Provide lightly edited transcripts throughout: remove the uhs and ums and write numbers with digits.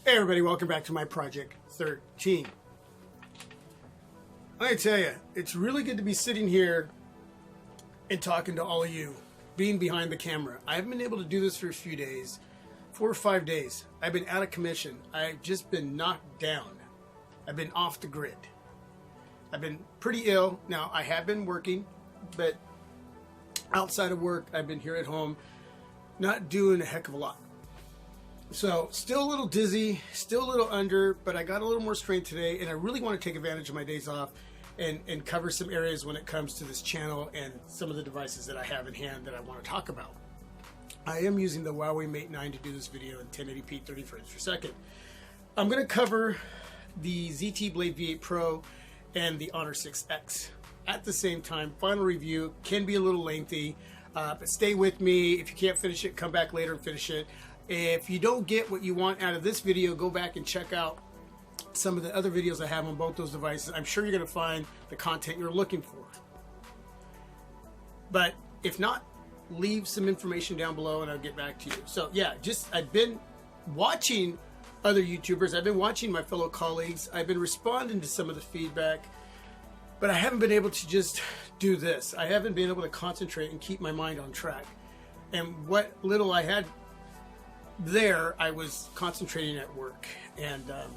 Hey everybody, welcome back to my Project 13. I tell you, it's really good to be sitting here and talking to all of you, being behind the camera. I haven't been able to do this for a few days, 4 or 5 days. I've been out of commission. I've just been knocked down. I've been off the grid. I've been pretty ill. Now, I have been working, but outside of work, I've been here at home, not doing a heck of a lot. So still a little dizzy, still a little under, but I got a little more strength today, and I really want to take advantage of my days off and cover some areas when it comes to this channel and some of the devices that I have in hand that I want to talk about. I am using the Huawei Mate 9 to do this video in 1080p 30 frames per second. I'm going to cover the ZTE Blade V8 Pro and the Honor 6X at the same time. Final review can be a little lengthy, but stay with me. If you can't finish it, come back later and finish it. If you don't get what you want out of this video, go back and check out some of the other videos I have on both those devices. I'm sure you're going to find the content you're looking for. But if not, leave some information down below and I'll get back to you. So yeah, I've been watching other YouTubers. I've been watching my fellow colleagues. I've been responding to some of the feedback, but I haven't been able to just do this. I haven't been able to concentrate and keep my mind on track. And what little I had there, I was concentrating at work, and I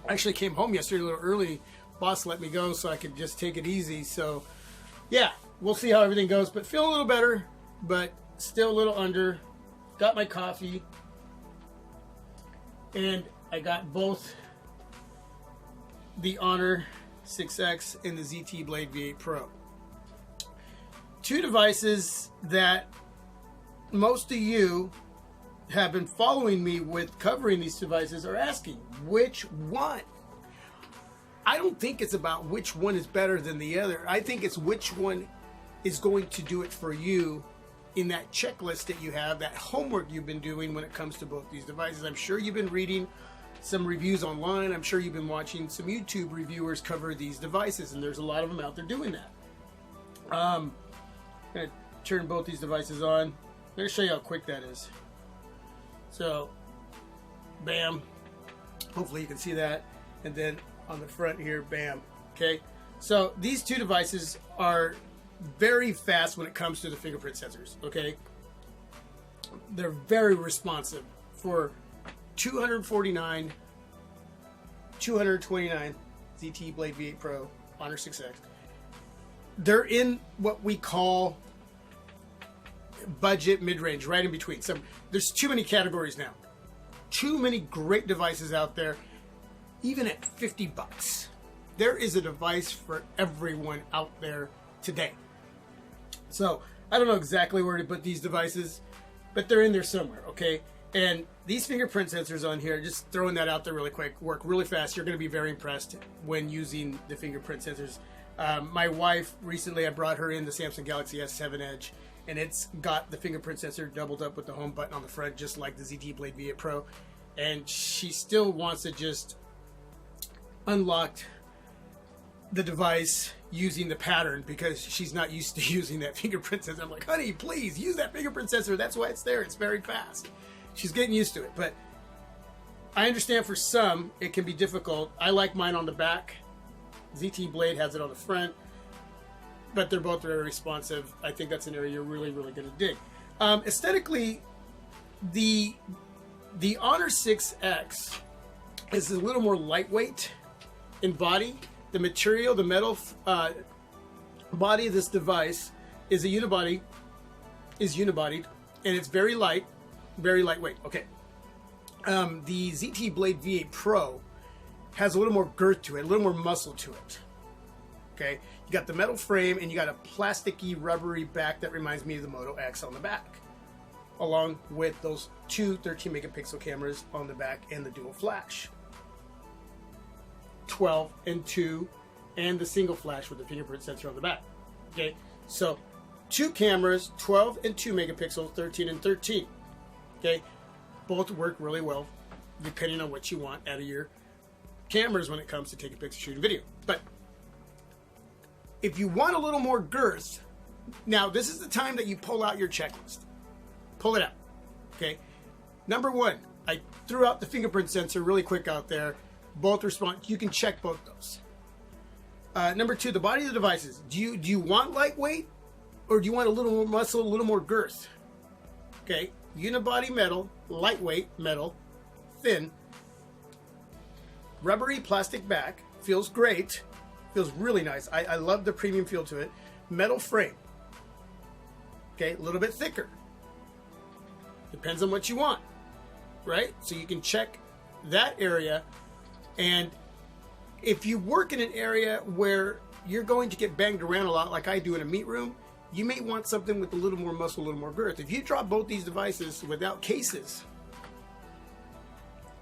actually came home yesterday a little early. Boss let me go so I could just take it easy. So yeah, we'll see how everything goes, but feel a little better, but still a little under. Got my coffee, and I got both the Honor 6X and the ZTE Blade V8 Pro. Two devices that most of you have been following me with covering these devices are asking, which one? I don't think it's about which one is better than the other. I think it's which one is going to do it for you in that checklist that you have, that homework you've been doing when it comes to both these devices. I'm sure you've been reading some reviews online. I'm sure you've been watching some YouTube reviewers cover these devices, and there's a lot of them out there doing that. I'm going to turn both these devices on. I'm going to show you how quick that is. So, bam, hopefully you can see that, and then on the front here, bam, okay? So these two devices are very fast when it comes to the fingerprint sensors, okay? They're very responsive for 249, 229 ZTE Blade V8 Pro, Honor 6X. They're in what we call budget mid-range, right in between. So there's too many categories now, too many great devices out there. Even at 50 bucks, there is a device for everyone out there today. So I don't know exactly where to put these devices, but they're in there somewhere, okay? And these fingerprint sensors on here, just throwing that out there really quick, work really fast. You're going to be very impressed when using the fingerprint sensors. My wife, recently I brought her in the Samsung Galaxy S7 Edge, and it's got the fingerprint sensor doubled up with the home button on the front, just like the ZTE Blade V8 Pro. And she still wants to just unlock the device using the pattern because she's not used to using that fingerprint sensor. I'm like, honey, please use that fingerprint sensor. That's why it's there. It's very fast. She's getting used to it. But I understand for some, it can be difficult. I like mine on the back. ZTE Blade has it on the front. But they're both very responsive. I think that's an area you're really, really going to dig. Aesthetically, the Honor 6X is a little more lightweight in body. The material, the metal body of this device is unibodied, and it's very light, very lightweight. Okay. The ZTE Blade V8 Pro has a little more girth to it, a little more muscle to it. Okay, you got the metal frame and you got a plasticky, rubbery back that reminds me of the Moto X on the back, along with those two 13 megapixel cameras on the back and the dual flash, 12 and 2, and the single flash with the fingerprint sensor on the back. Okay, so two cameras, 12 and 2 megapixels, 13 and 13. Okay, both work really well depending on what you want out of your cameras when it comes to taking pictures, shooting video. But if you want a little more girth, now this is the time that you pull out your checklist. Pull it out. Okay. Number one, I threw out the fingerprint sensor really quick out there. Both respond. You can check both those. Number 2, the body of the devices. Do you want lightweight, or do you want a little more muscle, a little more girth? Okay, unibody metal, lightweight metal, thin, rubbery plastic back, feels great, feels really nice. I love the premium feel to it. Metal frame. Okay, a little bit thicker. Depends on what you want, right? So you can check that area. And if you work in an area where you're going to get banged around a lot, like I do in a meat room, you may want something with a little more muscle, a little more girth. If you drop both these devices without cases,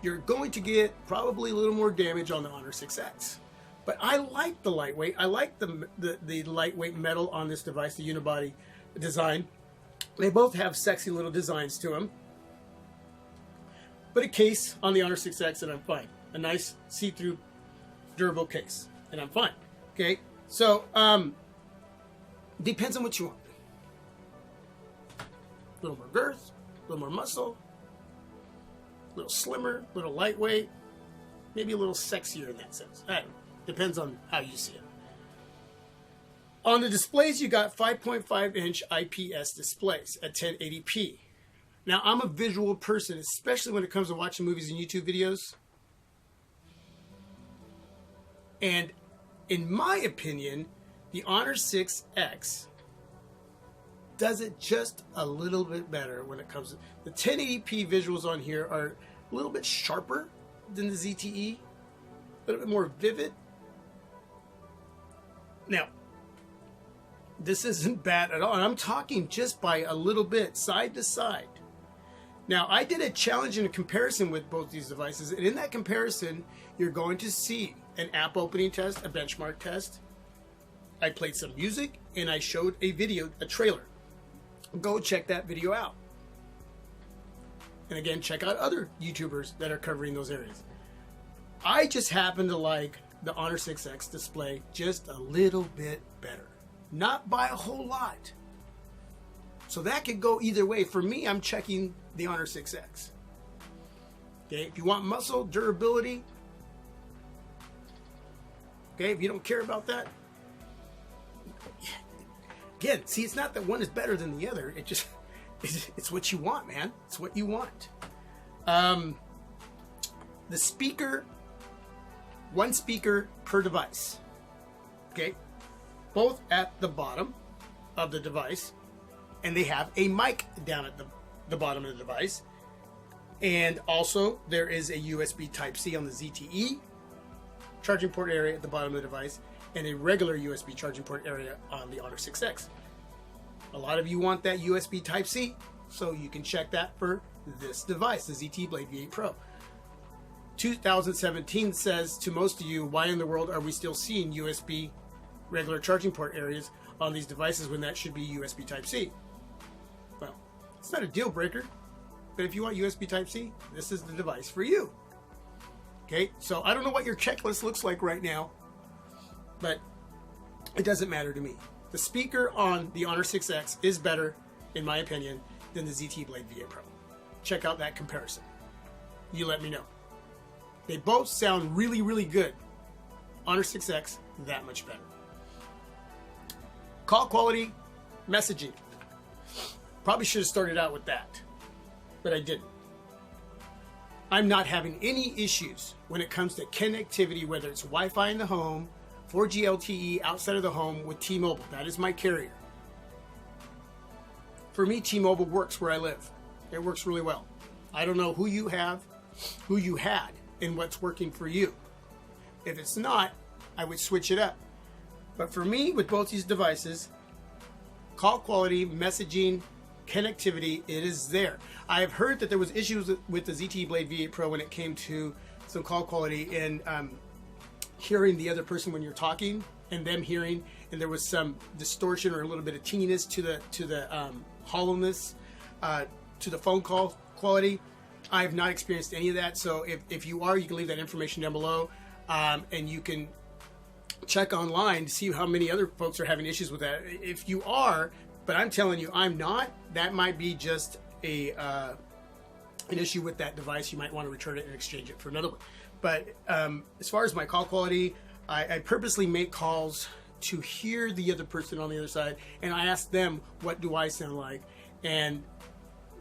you're going to get probably a little more damage on the Honor 6X. But I like the lightweight. I like the lightweight metal on this device, the unibody design. They both have sexy little designs to them. But a case on the Honor 6X and I'm fine. A nice see-through durable case and I'm fine. Okay, so depends on what you want. A little more girth, a little more muscle, a little slimmer, a little lightweight, maybe a little sexier in that sense. I don't know. Depends on how you see it. On the displays, you got 5.5-inch IPS displays at 1080p. Now, I'm a visual person, especially when it comes to watching movies and YouTube videos. And in my opinion, the Honor 6X does it just a little bit better when it comes to the 1080p visuals on here are a little bit sharper than the ZTE, a little bit more vivid. Now, this isn't bad at all. And I'm talking just by a little bit, side to side. Now, I did a challenge and a comparison with both these devices. And in that comparison, you're going to see an app opening test, a benchmark test. I played some music and I showed a video, a trailer. Go check that video out. And again, check out other YouTubers that are covering those areas. I just happen to like the Honor 6X display just a little bit better. Not by a whole lot. So that could go either way. For me, I'm checking the Honor 6X. Okay, if you want muscle, durability, okay, if you don't care about that, again, see, it's not that one is better than the other. It just, it's what you want, man. It's what you want. The speaker, one speaker per device. Okay, both at the bottom of the device, and they have a mic down at the bottom of the device. And also there is a USB Type-C on the ZTE charging port area at the bottom of the device, and a regular USB charging port area on the Honor 6X. A lot of you want that USB Type-C, so you can check that for this device, the ZTE Blade V8 Pro. 2017 says to most of you, why in the world are we still seeing USB regular charging port areas on these devices when that should be USB Type-C? Well, it's not a deal breaker, but if you want USB Type-C, this is the device for you. Okay, so I don't know what your checklist looks like right now, but it doesn't matter to me. The speaker on the Honor 6X is better, in my opinion, than the ZTE Blade V8 Pro. Check out that comparison. You let me know. They both sound really, really good. Honor 6X, that much better. Call quality, messaging. Probably should have started out with that, but I didn't. I'm not having any issues when it comes to connectivity, whether it's Wi-Fi in the home, 4G LTE outside of the home with T-Mobile. That is my carrier. For me, T-Mobile works where I live. It works really well. I don't know who you have, who you had, and what's working for you. If it's not, I would switch it up. But for me, with both these devices, call quality, messaging, connectivity, it is there. I've heard that there was issues with the ZTE Blade V8 Pro when it came to some call quality and hearing the other person when you're talking and them hearing, and there was some distortion or a little bit of teeniness to the hollowness to the phone call quality. I have not experienced any of that, so if you are, you can leave that information down below, and you can check online to see how many other folks are having issues with that. If you are, but I'm telling you I'm not, that might be just a an issue with that device, you might want to return it and exchange it for another one. But as far as my call quality, I purposely make calls to hear the other person on the other side, and I ask them, what do I sound like? And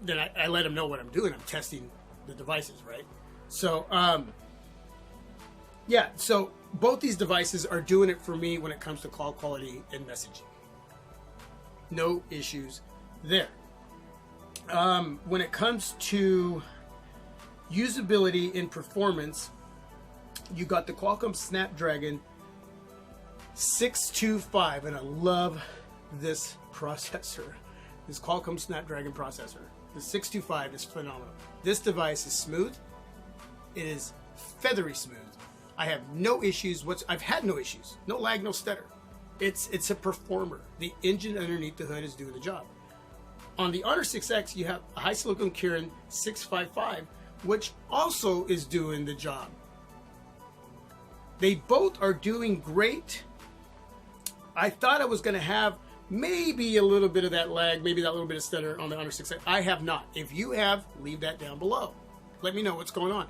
then I let them know what I'm doing. I'm testing the devices, right? So, yeah, so both these devices are doing it for me when it comes to call quality and messaging. No issues there. When it comes to usability and performance, you got the Qualcomm Snapdragon 625, and I love this processor, this Qualcomm Snapdragon processor. The 625 is phenomenal. This device is smooth. It is feathery smooth. I have no issues. I've had no issues. No lag, no stutter. It's a performer. The engine underneath the hood is doing the job. On the Honor 6X, you have a high silicon Kirin 655, which also is doing the job. They both are doing great. I thought I was going to have maybe a little bit of that lag, maybe that little bit of stutter on the Honor 6X. I have not. If you have, leave that down below. Let me know what's going on.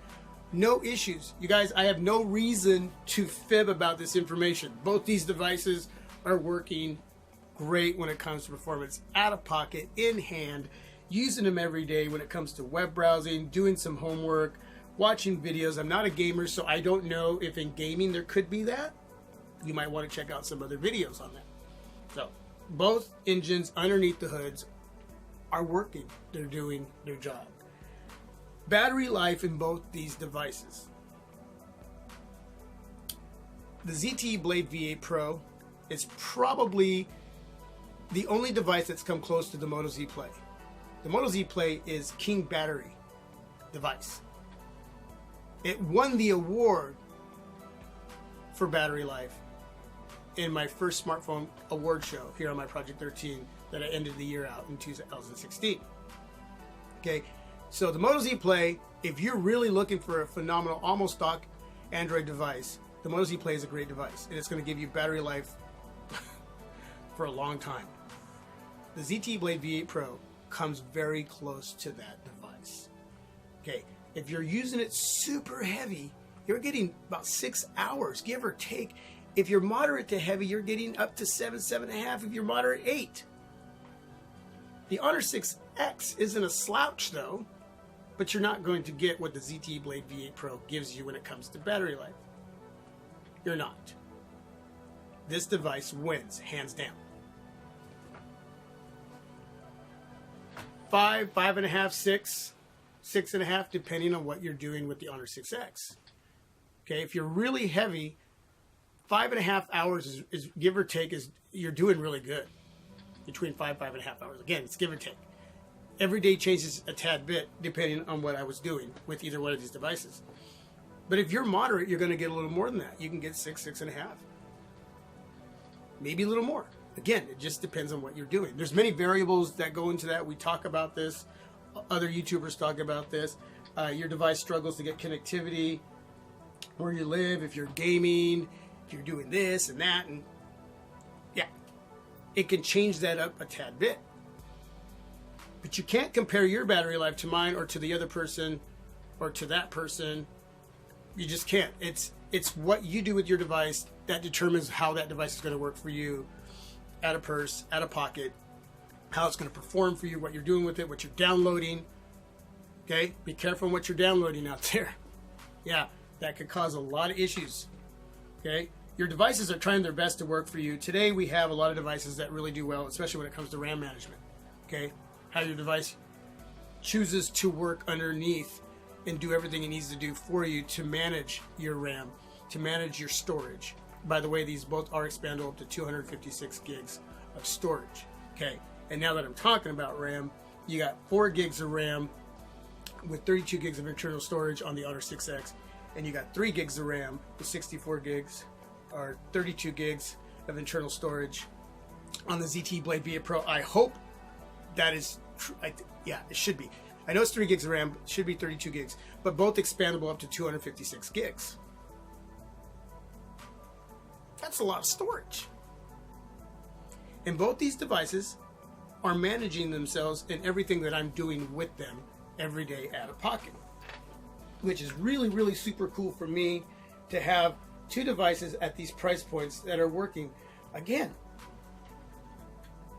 No issues. You guys, I have no reason to fib about this information. Both these devices are working great when it comes to performance, out of pocket, in hand, using them every day when it comes to web browsing, doing some homework, watching videos. I'm not a gamer, so I don't know if in gaming there could be that. You might want to check out some other videos on that. So both engines underneath the hoods are working. They're doing their job. Battery life in both these devices. The ZTE Blade V8 Pro is probably the only device that's come close to the Moto Z Play. The Moto Z Play is king battery device. It won the award for battery life in my first smartphone award show here on my Project 13 that I ended the year out in 2016. Okay, so the Moto Z Play, if you're really looking for a phenomenal, almost stock Android device, the Moto Z Play is a great device, and it's going to give you battery life for a long time. The ZTE Blade V8 Pro comes very close to that device. Okay, if you're using it super heavy, you're getting about 6 hours, give or take. If you're moderate to heavy, you're getting up to 7, 7.5. If you're moderate, 8. The Honor 6X isn't a slouch though, but you're not going to get what the ZTE Blade V8 Pro gives you when it comes to battery life. You're not. This device wins, hands down. 5, 5.5, 6, 6.5, depending on what you're doing with the Honor 6X. Okay, if you're really heavy, 5.5 hours is give or take, you're doing really good. Between 5.5 hours. Again, it's give or take. Every day changes a tad bit depending on what I was doing with either one of these devices. But if you're moderate, you're going to get a little more than that. You can get 6, 6.5. Maybe a little more. Again, it just depends on what you're doing. There's many variables that go into that. We talk about this. Other YouTubers talk about this. Your device struggles to get connectivity where you live, if you're gaming, if you're doing this and that, and yeah, it can change that up a tad bit. But you can't compare your battery life to mine or to the other person or to that person. You just can't. It's what you do with your device that determines how that device is going to work for you, out of purse, out of pocket, how it's going to perform for you, what you're doing with it, what you're downloading. Okay? Be careful on what you're downloading out there. Yeah, that could cause a lot of issues. Okay? Your devices are trying their best to work for you. Today we have a lot of devices that really do well, especially when it comes to RAM management. Okay? How your device chooses to work underneath and do everything it needs to do for you to manage your RAM, to manage your storage. By the way, these both are expandable up to 256 gigs of storage. Okay, and now that I'm talking about RAM, you got 4 gigs of RAM with 32 gigs of internal storage on the Honor 6X, and you got 3 gigs of RAM with 64 gigs or 32 gigs of internal storage on the ZTE Blade V8 Pro. I hope that is true. Yeah, it should be. I know it's 3 gigs of RAM, it should be 32 gigs, but both expandable up to 256 gigs. That's a lot of storage. And both these devices are managing themselves and everything that I'm doing with them every day out of pocket, which is really, really super cool for me to have two devices at these price points that are working. Again,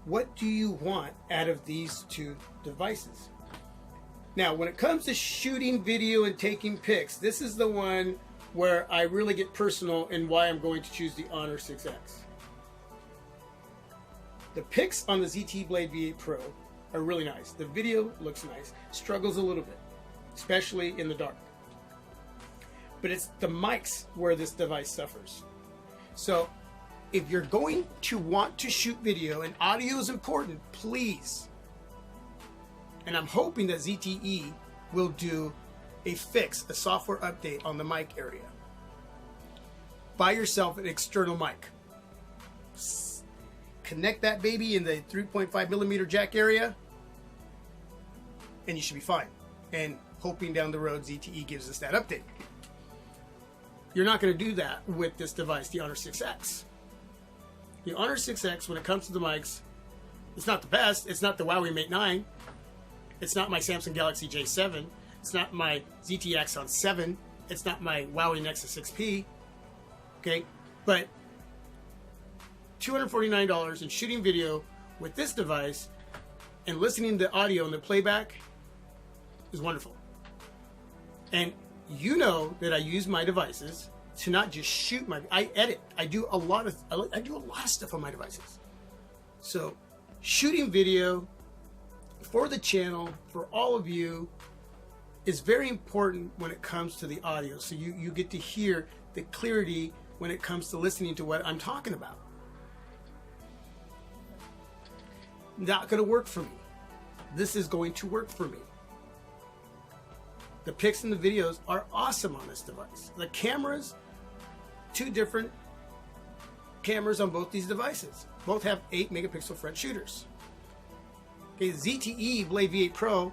what do you want out of these two devices? Now, when it comes to shooting video and taking pics, this is the one where I really get personal in why I'm going to choose the Honor 6X. The pics on the ZTE Blade V8 Pro are really nice. The video looks nice, struggles a little bit, especially in the dark. But it's the mics where this device suffers. So if you're going to want to shoot video and audio is important, please, and I'm hoping that ZTE will do a fix, a software update on the mic area. Buy yourself an external mic. Connect that baby in the 3.5 millimeter jack area, and you should be fine. And hoping down the road ZTE gives us that update. You're not going to do that with this device, the Honor 6X. The Honor 6X, when it comes to the mics, it's not the best. It's not the Huawei Mate 9. It's not my Samsung Galaxy J7. It's not my ZTE Axon 7. It's not my Huawei Nexus 6P. Okay, but $249 in shooting video with this device and listening to audio and the playback is wonderful. And you know that I use my devices to not just shoot I edit. I do a lot of stuff on my devices. So shooting video for the channel, for all of you, is very important when it comes to the audio. So you get to hear the clarity when it comes to listening to what I'm talking about. Not going to work for me. This is going to work for me. The pics and the videos are awesome on this device. The cameras, two different cameras on both these devices. Both have 8 megapixel front shooters. Okay, ZTE Blade V8 Pro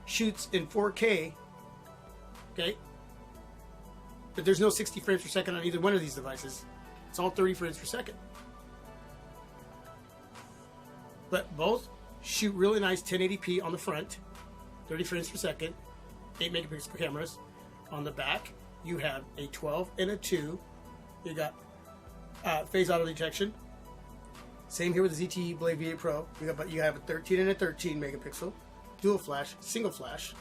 shoots in 4K. Okay, but there's no 60 frames per second on either one of these devices. It's all 30 frames per second. But both shoot really nice 1080p on the front, 30 frames per second, 8 megapixel cameras. On the back, you have a 12 and a 2. You got phase auto detection. Same here with the ZTE Blade V8 Pro. You have a 13 and a 13 megapixel, dual flash, single flash.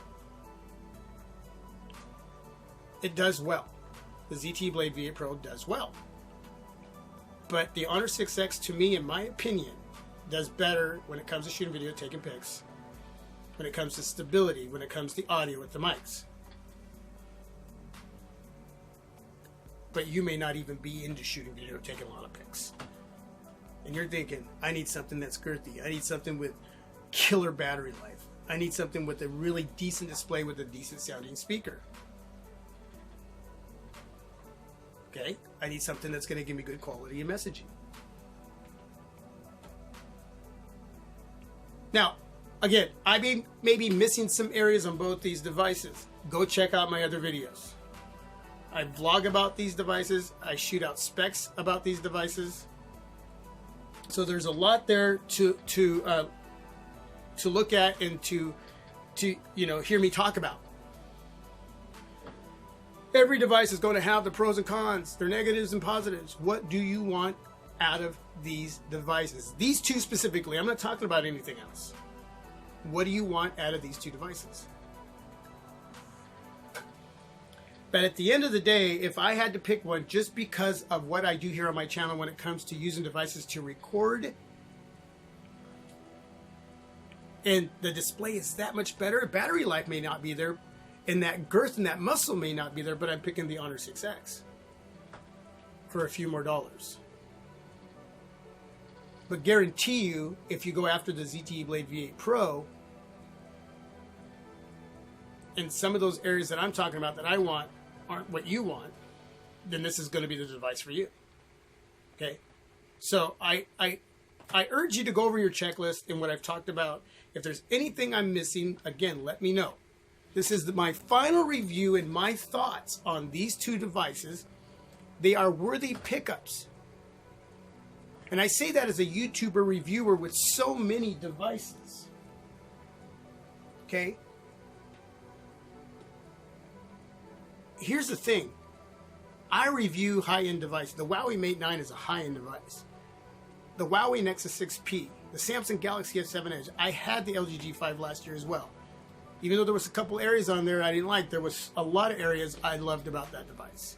It does well. The ZTE Blade V8 Pro does well. But the Honor 6X, to me, in my opinion, does better when it comes to shooting video, taking pics, when it comes to stability, when it comes to audio with the mics. But you may not even be into shooting video, taking a lot of pics. And you're thinking, I need something that's girthy. I need something with killer battery life. I need something with a really decent display with a decent sounding speaker. Okay? I need something that's going to give me good quality in messaging. Now, again, I may be missing some areas on both these devices. Go check out my other videos. I vlog about these devices. I shoot out specs about these devices. So there's a lot there to look at and to hear me talk about. Every device is going to have the pros and cons, their negatives and positives. What do you want out of these devices? These two specifically. I'm not talking about anything else. What do you want out of these two devices? But at the end of the day, if I had to pick one just because of what I do here on my channel when it comes to using devices to record, and the display is that much better, battery life may not be there, and that girth and that muscle may not be there, but I'm picking the Honor 6X for a few more dollars. But guarantee you, if you go after the ZTE Blade V8 Pro, and some of those areas that I'm talking about that I want aren't what you want, then this is going to be the device for you. Okay? So I urge you to go over your checklist and what I've talked about. If there's anything I'm missing, again, let me know. This is my final review and my thoughts on these two devices. They are worthy pickups. And I say that as a YouTuber reviewer with so many devices. Okay? here's the thing. I review high-end devices. The Huawei Mate 9 is a high-end device. The Huawei Nexus 6P, the Samsung Galaxy S7 Edge. I had the LG G5 last year as well. Even though there was a couple areas on there I didn't like, there was a lot of areas I loved about that device.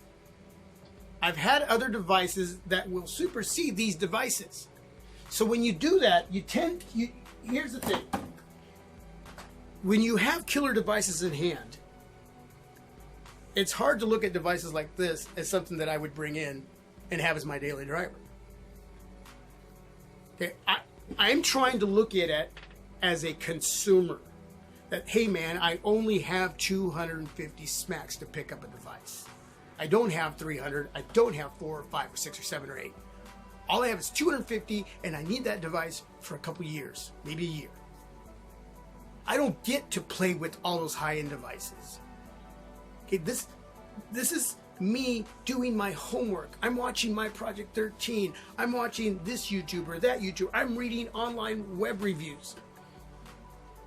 I've had other devices that will supersede these devices. So when you do that, here's the thing. When you have killer devices in hand, it's hard to look at devices like this as something that I would bring in and have as my daily driver. Okay, I'm trying to look at it as a consumer. That, hey man, I only have 250 smacks to pick up a device. I don't have 300, I don't have 4 or 5 or 6 or 7 or 8. All I have is 250 and I need that device for a couple years, maybe a year. I don't get to play with all those high-end devices. Okay, this is me doing my homework. I'm watching my Project 13. I'm watching this YouTuber, that YouTuber. I'm reading online web reviews.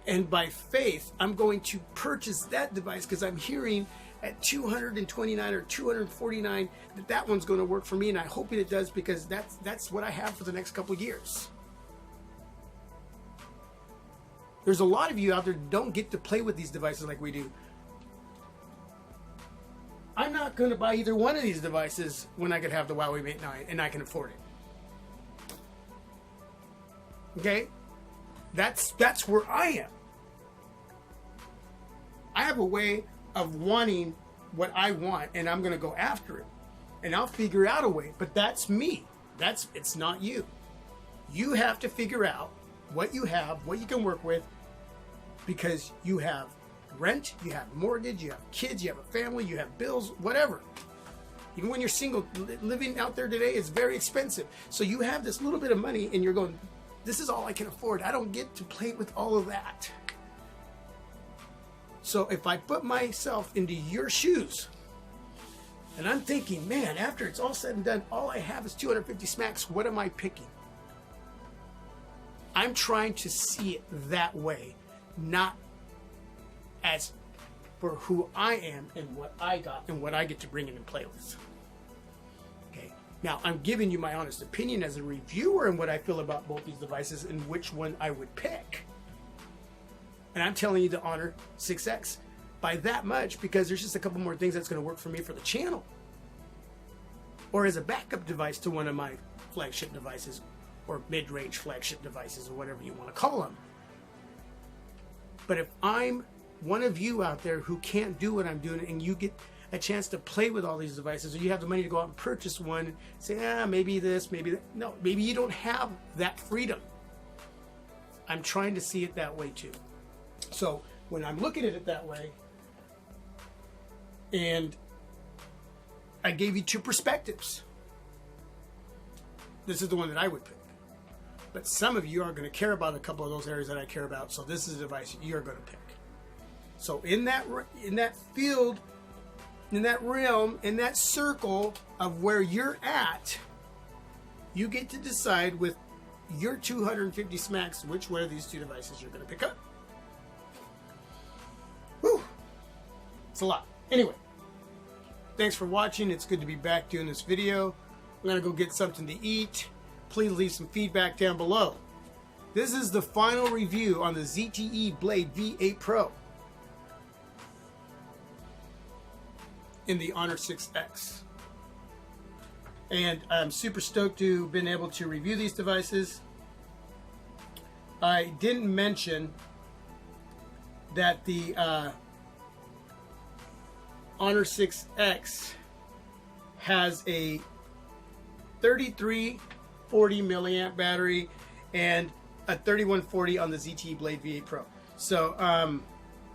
And by faith, I'm going to purchase that device because I'm hearing at 229 or 249 that one's going to work for me, and I hope it does because that's what I have for the next couple of years. There's a lot of you out there that don't get to play with these devices like we do. I'm not going to buy either one of these devices when I could have the Huawei Mate 9 and I can afford it. Okay? That's where I am. I have a way of wanting what I want, and I'm going to go after it. And I'll figure out a way, but that's me. It's not you. You have to figure out what you have, what you can work with, because you have rent, you have mortgage, you have kids, you have a family, you have bills, whatever. Even when you're single, living out there today is very expensive. So you have this little bit of money and you're going, this is all I can afford. I don't get to play with all of that. So if I put myself into your shoes and I'm thinking, man, after it's all said and done, all I have is 250 smacks. What am I picking? I'm trying to see it that way, not as for who I am and what I got and what I get to bring in and play with. Okay. Now, I'm giving you my honest opinion as a reviewer and what I feel about both these devices and which one I would pick. And I'm telling you to Honor 6X by that much because there's just a couple more things that's going to work for me for the channel. Or as a backup device to one of my flagship devices or mid-range flagship devices or whatever you want to call them. But if I'm one of you out there who can't do what I'm doing and you get a chance to play with all these devices or you have the money to go out and purchase one, say, maybe this, maybe that. No, maybe you don't have that freedom. I'm trying to see it that way too. So when I'm looking at it that way, and I gave you two perspectives, this is the one that I would pick. But some of you are going to care about a couple of those areas that I care about, so this is a device you're going to pick. So in that field, in that realm, in that circle of where you're at, you get to decide with your 250 smacks which one of these two devices you're going to pick up. Whew. It's a lot. Anyway, thanks for watching. It's good to be back doing this video. I'm going to go get something to eat. Please leave some feedback down below. This is the final review on the ZTE Blade V8 Pro in the Honor 6X. And I'm super stoked to have been able to review these devices. I didn't mention that the Honor 6X has a 3340 milliamp battery and a 3140 on the ZTE Blade V8 Pro. So I'm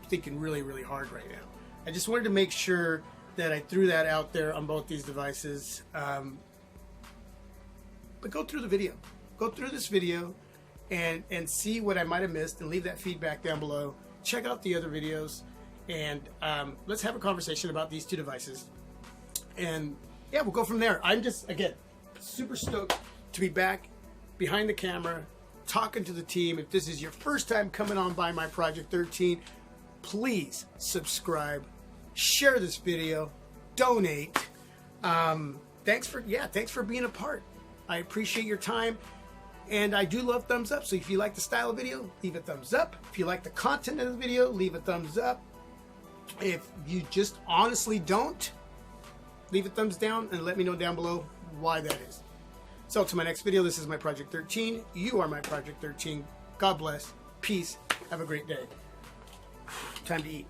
thinking really, really hard right now. I just wanted to make sure that I threw that out there on both these devices. But go through the video. Go through this video and see what I might have missed and leave that feedback down below. Check out the other videos and let's have a conversation about these two devices. And yeah, we'll go from there. I'm just, again, super stoked to be back behind the camera talking to the team. If this is your first time coming on by my Project 13, please subscribe, share this video, donate. Thanks for being a part. I appreciate your time. And I do love thumbs up. So if you like the style of video, leave a thumbs up. If you like the content of the video, leave a thumbs up. If you just honestly don't, leave a thumbs down and let me know down below why that is. So to my next video, this is my Project 13. You are my Project 13. God bless. Peace. Have a great day. Time to eat.